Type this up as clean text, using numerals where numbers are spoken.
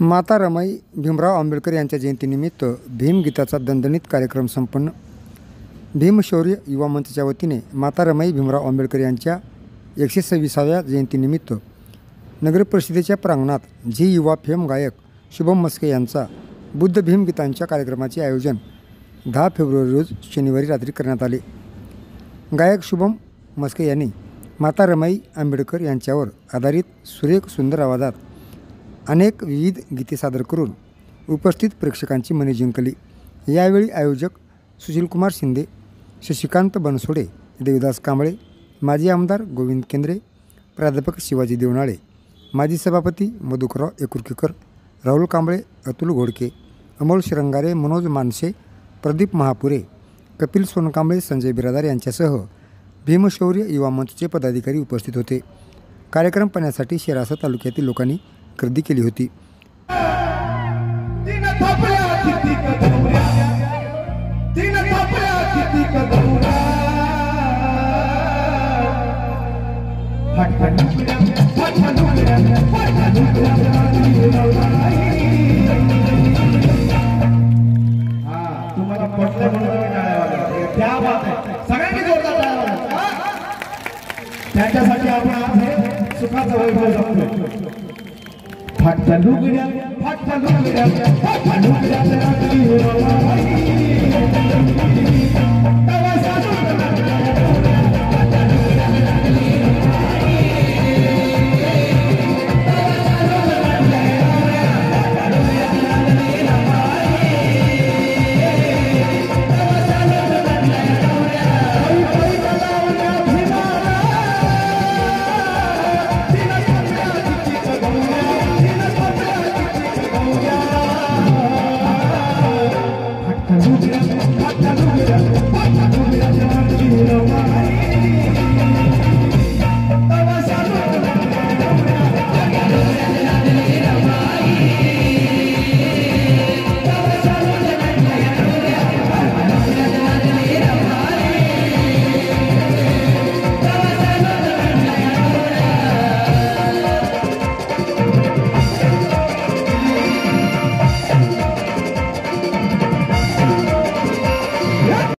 माता रमाई भीमराव आंबेडकर यांच्या जयंतीनिमित्त भीमगीताचा दणदणीत कार्यक्रम संपन्न। भीमशौर्य युवा मंचच्या वतीने माता रमाई भीमराव आंबेडकर यांच्या 126व्या जयंतीनिमित्त नगर परिषदेच्या प्रांगणात झी युवा फेम गायक शुभम मस्के यांचा बुद्ध भीमगीतांच्या कार्यक्रमाचे आयोजन 10 फेब्रुवारी रोज शनिवारी रात्री करण्यात आले। गायक शुभम मस्के यांनी माता रमाई आंबेडकर यांच्यावर आधारित सुरेख सुंदर आवाजात अनेक विविध गीते सादर करून उपस्थित प्रेक्षकांची मने जिंकली। यावेळी आयोजक सुशीलकुमार शिंदे, शशिकांत बनसोडे, देवदास कांबळे, माजी आमदार गोविंद केंद्रे, प्राध्यापक शिवाजी देवनाळे, माजी सभापती मधुकरराव एकुर्कीकर, राहुल कांबळे, अतुल घोडके, अमोल श्रंगारे, मनोज मानसे, प्रदीप महापुरे, कपिल सोनकांबळे, संजय बिरादार यांच्यासह भीमशौर्य युवा मंचचे पदाधिकारी उपस्थित होते। कार्यक्रम पाहण्यासाठी शिरासा तालुक्यातील लोकांनी गर्दी केली होती। त्याच्यासाठी आपण आज हे सुखाचं वैभव जगतो। फाटता लुगड्या फाटता लुगड्या फाटता लुगड्या